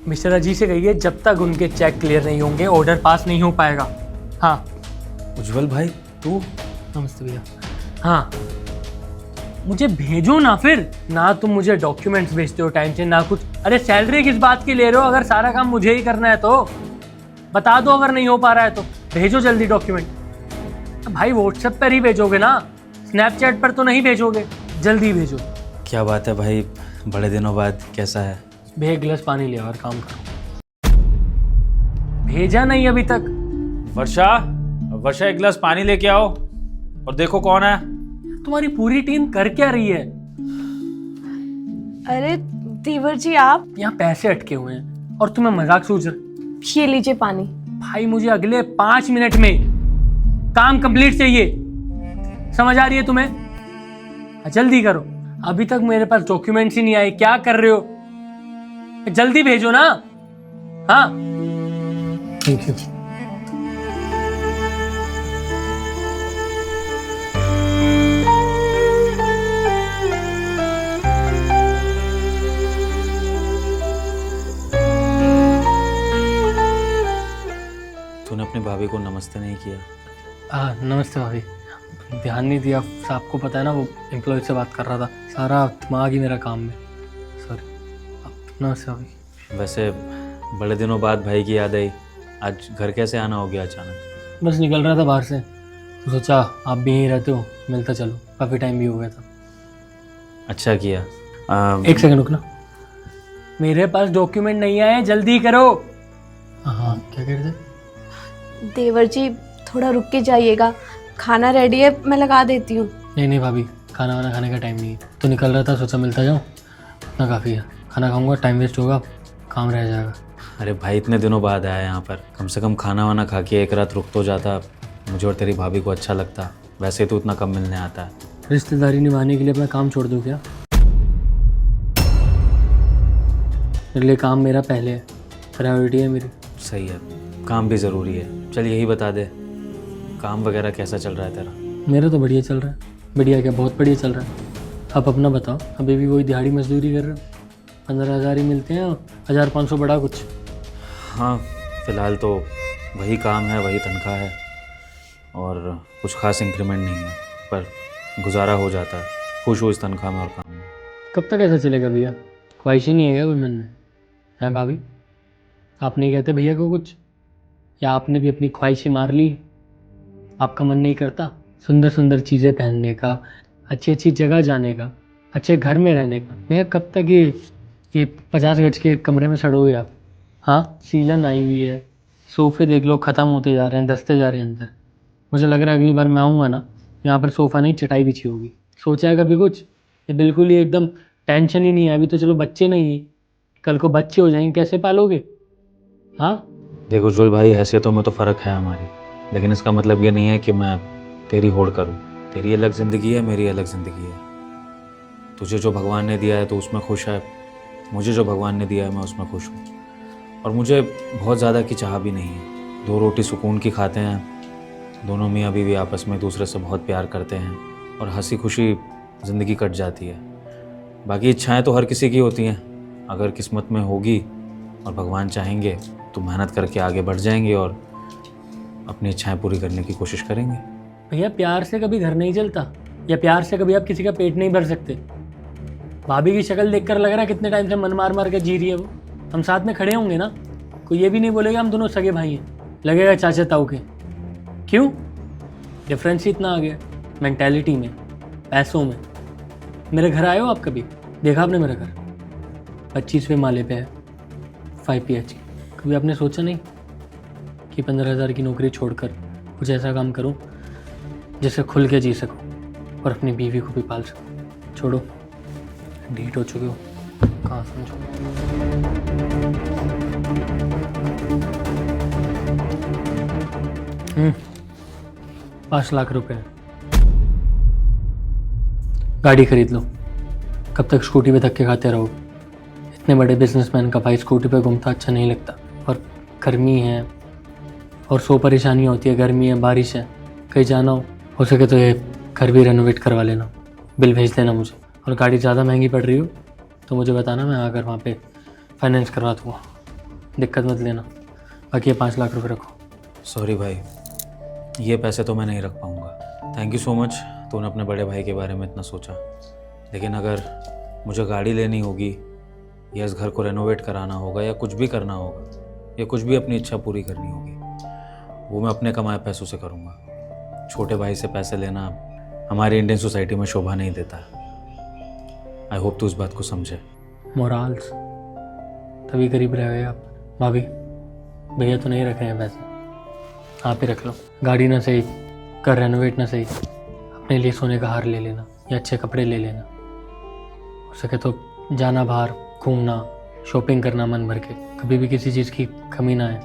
Mister अजी से कहिए जब तक उनके चेक क्लियर नहीं होंगे ऑर्डर पास नहीं हो पाएगा। हाँ उज्जवल भाई तू? नमस्ते भैया। हाँ मुझे भेजो ना, फिर ना तुम मुझे डॉक्यूमेंट्स भेजते हो टाइम से ना कुछ। अरे सैलरी किस बात की ले रहे हो? अगर सारा काम मुझे ही करना है तो बता दो, अगर नहीं हो पा रहा है तो भेजो जल्दी डॉक्यूमेंट। भाई व्हाट्सएप पर ही भेजोगे ना, स्नैपचैट पर तो नहीं भेजोगे, जल्दी भेजो। क्या बात है भाई, बड़े दिनों बाद, कैसा है? भैया एक गिलास पानी ले और काम करो। भेजा नहीं अभी तक। वर्षा, वर्षा एक गिलास पानी लेके आओ। और देखो कौन है। तुम्हारी पूरी टीम कर क्या रही है? अरे देवर जी आप, यहाँ पैसे अटके हुए हैं और तुम्हें मजाक सूझ रहा? ये लीजिए पानी। भाई मुझे अगले 5 मिनट में काम कंप्लीट चाहिए, समझ आ रही है तुम्हें? जल्दी करो, अभी तक मेरे पास डॉक्यूमेंट्स ही नहीं आए। क्या कर रहे हो? जल्दी भेजो ना। हाँ थैंक यू। तूने अपनी भाभी को नमस्ते नहीं किया? हाँ नमस्ते भाभी, ध्यान नहीं दिया। आपको पता है ना वो एम्प्लॉय से बात कर रहा था, सारा दिमाग ही मेरा काम में। सॉरी। नमस्ते भाभी। वैसे बड़े दिनों बाद भाई की याद आई, आज घर कैसे आना हो गया अचानक? बस निकल रहा था बाहर से तो सोचा आप भी यहीं रहते हो, मिलता चलो, काफ़ी टाइम भी हो गया था। अच्छा किया। एक सेकंड रुकना, मेरे पास डॉक्यूमेंट नहीं आए, जल्दी करो। हाँ क्या कह रहे थे? देवर जी थोड़ा रुक के जाइएगा, खाना रेडी है, मैं लगा देती हूँ। नहीं नहीं भाभी, खाना वाना खाने का टाइम नहीं है। तो निकल रहा था, सोचा मिलता जाऊँ, इतना काफ़ी है। खाना खाऊंगा, टाइम वेस्ट होगा, काम रह जाएगा। अरे भाई इतने दिनों बाद आया यहाँ पर, कम से कम खाना वाना खा के एक रात रुक तो जाता, मुझे और तेरी भाभी को अच्छा लगता। वैसे तो उतना कम मिलने आता है। रिश्तेदारी निभाने के लिए अपना काम छोड़ दो क्या? मेरे लिए काम मेरा पहले है, प्रायोरिटी है मेरी। सही है, काम भी ज़रूरी है। चल यही बता दे, काम वगैरह कैसा चल रहा है तेरा? मेरा तो बढ़िया चल रहा है। बढ़िया क्या, बहुत बढ़िया चल रहा है। आप अपना बताओ, अभी भी वही दिहाड़ी मजदूरी कर रहे हो? 15,000 ही मिलते हैं, 1,500 बड़ा कुछ? हाँ फ़िलहाल तो वही काम है, वही तनख्वाह है और कुछ खास इंक्रीमेंट नहीं है, पर गुजारा हो जाता है। खुश हो इस तनख्वाह में और काम में। कब तक ऐसा चलेगा भैया? ख्वाहिश ही नहीं है क्या कोई मन में? हैं भाभी, आप नहीं कहते भैया को कुछ? या आपने भी अपनी ख्वाहिशें मार ली? आपका मन नहीं करता सुंदर सुंदर चीज़ें पहनने का, अच्छी अच्छी जगह जाने का, अच्छे घर में रहने का? भैया कब तक ये 50 गज के कमरे में सड़ोगे आप? हाँ सीजन आई हुई है, सोफ़े देख लो ख़त्म होते जा रहे हैं, दसते जा रहे हैं अंदर। मुझे लग रहा है अगली बार मैं आऊँगा ना, यहाँ पर सोफ़ा नहीं चटाई बिछी होगी। सोचा है कभी कुछ? ये बिल्कुल ही एकदम टेंशन ही नहीं है। अभी तो चलो बच्चे नहीं है, कल को बच्चे हो जाएंगे, कैसे पालोगे? हाँ देखो उज्जवल भाई, हैसियतों में तो फ़र्क है हमारी, लेकिन इसका मतलब ये नहीं है कि मैं तेरी होड़ करूँ। तेरी अलग ज़िंदगी है, मेरी अलग ज़िंदगी है। तुझे जो भगवान ने दिया है तो उसमें खुश है, मुझे जो भगवान ने दिया है मैं उसमें खुश हूँ। और मुझे बहुत ज़्यादा की चाह भी नहीं है। 2 रोटी सुकून की खाते हैं, दोनों मियाँ बीवी आपस में एक दूसरे से बहुत प्यार करते हैं और हंसी खुशी ज़िंदगी कट जाती है। बाकी इच्छाएं तो हर किसी की होती हैं, अगर किस्मत में होगी और भगवान चाहेंगे तो मेहनत करके आगे बढ़ जाएंगे और अपनी इच्छाएं पूरी करने की कोशिश करेंगे। भैया प्यार से कभी घर नहीं चलता, या प्यार से कभी आप किसी का पेट नहीं भर सकते। भाभी की शक्ल देखकर लग रहा है कितने टाइम से मन मार मार के जी रही है वो। हम साथ में खड़े होंगे ना, कोई ये भी नहीं बोलेगा हम दोनों सगे भाई हैं, लगेगा चाचा ताऊ के। क्यों? डिफरेंस ही इतना आ गया मेंटालिटी में, पैसों में। मेरे घर आए हो आप कभी? देखा आपने मेरा घर? 25वें माले पे है, 5 PH। कभी आपने सोचा नहीं कि 15,000 की नौकरी छोड़कर कुछ ऐसा काम करूं जिससे खुल के जी सकूं और अपनी बीवी को भी पाल सकूं? छोड़ो, ढीठ हो चुके हो, कहाँ समझो। 5 लाख रुपए गाड़ी खरीद लो। कब तक स्कूटी पे धक्के खाते रहो? इतने बड़े बिजनेसमैन का भाई स्कूटी पे घूमता अच्छा नहीं लगता। और गर्मी है और 100 परेशानियाँ होती है, गर्मी है, बारिश है, कहीं जाना हो सके तो ये घर भी रेनोवेट करवा लेना, बिल भेज देना मुझे। और गाड़ी ज़्यादा महंगी पड़ रही हो तो मुझे बताना, मैं आकर वहाँ पे फाइनेंस करवा दूँगा। दिक्कत मत लेना। बाकी ये 5 लाख रुपए रखो। सॉरी भाई, ये पैसे तो मैं नहीं रख पाऊँगा। थैंक यू सो मच, तूने अपने बड़े भाई के बारे में इतना सोचा। लेकिन अगर मुझे गाड़ी लेनी होगी या इस घर को रेनोवेट कराना होगा या कुछ भी करना होगा या कुछ भी अपनी इच्छा पूरी करनी होगी, वो मैं अपने कमाए पैसों से करूँगा। छोटे भाई से पैसे लेना हमारी इंडियन सोसाइटी में शोभा नहीं देता। आई होप तू इस बात को समझे। मोराल्स तभी करीब रह गए आप। भाभी, भैया तो नहीं रख रहे हैं पैसे, आप ही रख लो। गाड़ी ना सही, कर रेनोवेट ना सही, अपने लिए सोने का हार ले लेना या अच्छे कपड़े ले लेना। हो सके तो जाना बाहर, घूमना, शॉपिंग करना मन भर के, कभी भी किसी चीज़ की कमी ना आए।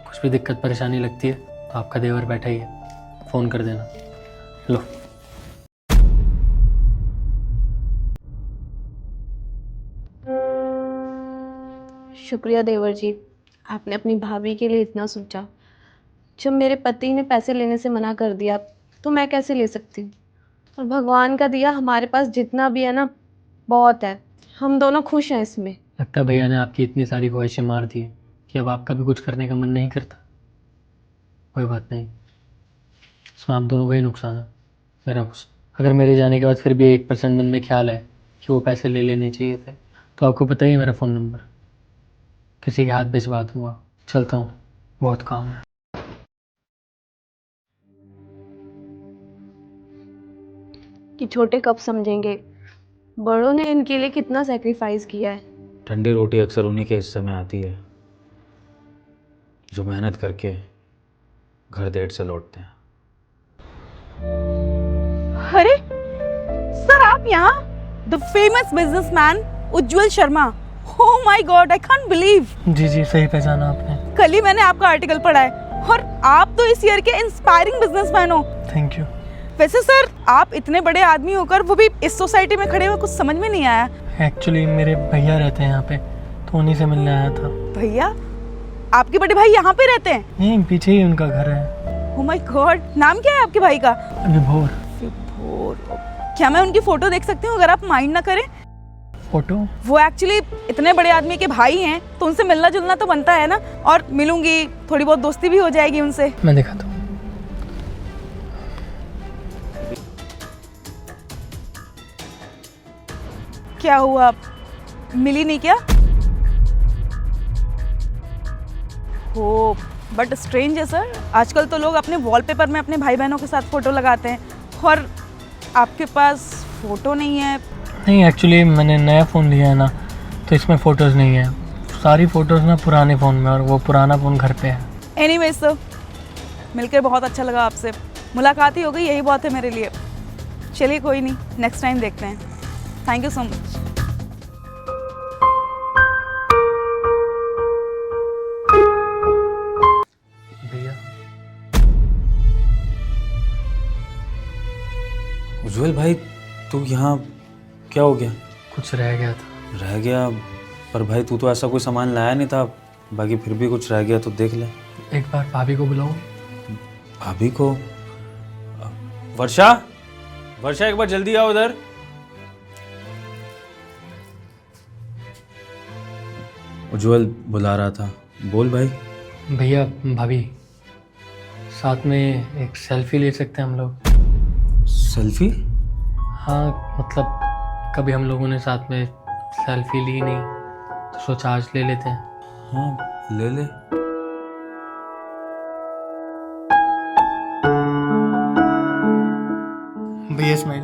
कुछ भी दिक्कत परेशानी लगती है तो आपका देवर बैठा ही है, फ़ोन कर देना। लो। शुक्रिया देवर जी, आपने अपनी भाभी के लिए इतना सोचा। जब मेरे पति ने पैसे लेने से मना कर दिया तो मैं कैसे ले सकती हूँ। और भगवान का दिया हमारे पास जितना भी है ना, बहुत है। हम दोनों खुश हैं इसमें। लगता है भैया ने आपकी इतनी सारी ख्वाहिशें मार दी हैं कि अब आपका भी कुछ करने का मन नहीं करता। कोई बात नहीं, इसमें आप दोनों का ही नुकसान है, मेरा कुछ। अगर मेरे जाने के बाद फिर भी 1% मन में ख्याल है कि वो पैसे ले लेने चाहिए थे, तो आपको पता ही है मेरा फ़ोन नंबर, किसी के हाथ भिजवा दूँगा। चलता हूँ, बहुत काम है। कि छोटे कब समझेंगे, बड़ों ने इनके लिए कितना सेक्रीफाइस किया है। ठंडी रोटी अक्सर उन्हीं के हिस्से में आती है जो मेहनत करके घर देर से लौटते हैं। अरे सर, आप यहाँ? The famous businessman Ujjwal Sharma. Oh my God, I can't believe. जी जी, सही पहचाना आपने। कल ही मैंने आपका आर्टिकल पढ़ा है और आप तो इस ईयर के इंस्पायरिंग बिजनेसमैन हो। Thank you. वैसे सर, आप इतने बड़े आदमी होकर वो भी इस सोसाइटी में खड़े हुए, कुछ समझ में नहीं आया। एक्चुअली मेरे भैया रहते हैं यहाँ पे, तो उन्हीं से मिलने आया था। भैया? आपके बड़े भाई यहाँ पे रहते हैं? यहीं पीछे ही उनका घर है। ओह माय गॉड, नाम क्या है आपके भाई का? विभोर। विभोर। क्या मैं उनकी फोटो देख सकती हूँ अगर आप माइंड ना करें? फोटो? वो एक्चुअली इतने बड़े आदमी के भाई हैं, तो उनसे मिलना जुलना तो बनता है ना। और मिलूंगी, थोड़ी बहुत दोस्ती भी हो जाएगी उनसे। मैं दिखाता हूँ। क्या हुआ, मिली नहीं क्या? हो, बट स्ट्रेंज है सर। आजकल तो लोग अपने वॉलपेपर में अपने भाई बहनों के साथ फोटो लगाते हैं और आपके पास फोटो नहीं है। नहीं, एक्चुअली मैंने नया फ़ोन लिया है ना, तो इसमें फ़ोटोज़ नहीं है। सारी फ़ोटोज़ ना पुराने फ़ोन में, और वो पुराना फ़ोन घर पे है। एनीवे सर, मिलकर बहुत अच्छा लगा आपसे। मुलाकात ही हो गई, यही बहुत है मेरे लिए। चलिए कोई नहीं, नेक्स्ट टाइम देखते हैं। Thank you so much. भैया, उज्जवल भाई, तू यहाँ क्या हो गया? कुछ रह गया था। रह गया? पर भाई तू तो ऐसा कोई सामान लाया नहीं था, बाकी फिर भी कुछ रह गया तो देख ले। एक बार भाभी को बुलाऊं? भाभी को? वर्षा, वर्षा एक बार जल्दी आओ इधर। उज्जवल बुला रहा था, बोल भाई। भैया, भाभी, साथ में एक सेल्फी ले सकते हैं हम लोग? सेल्फी? हाँ, मतलब कभी हम लोगों ने साथ में सेल्फी ली नहीं, तो सोचा आज ले लेते हैं। हाँ, ले ले। भैया स्माइल।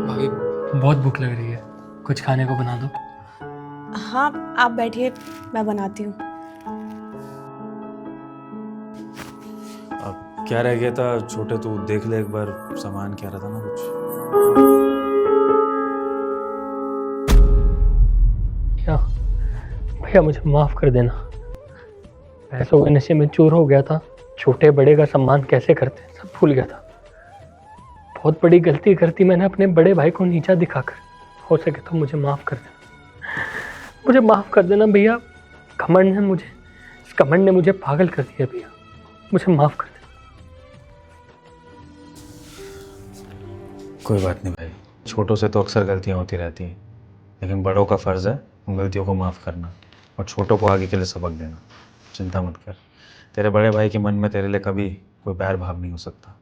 भाभी, बहुत भूख लग रही है, कुछ खाने को बना दो। हाँ, आप बैठिए, मैं बनाती हूँ। अब क्या रह गया था छोटे, तू देख ले एक बार, सामान क्या रहा था ना कुछ। क्या भैया, मुझे माफ़ कर देना। पैसों के नशे में चूर हो गया था, छोटे बड़े का सम्मान कैसे करते हैं सब भूल गया था। बहुत बड़ी गलती करती मैंने अपने बड़े भाई को नीचा दिखाकर। हो सके तो मुझे माफ़ कर देना, मुझे माफ़ कर देना भैया। घमंड ने मुझे, इस घमंड ने मुझे पागल कर दिया भैया, मुझे माफ़ कर देना। कोई बात नहीं भाई, छोटों से तो अक्सर गलतियाँ होती रहती हैं, लेकिन बड़ों का फ़र्ज़ है उन गलतियों को माफ़ करना और छोटों को आगे के लिए सबक देना। चिंता मत कर, तेरे बड़े भाई के मन में तेरे लिए कभी कोई बैर भाव नहीं हो सकता।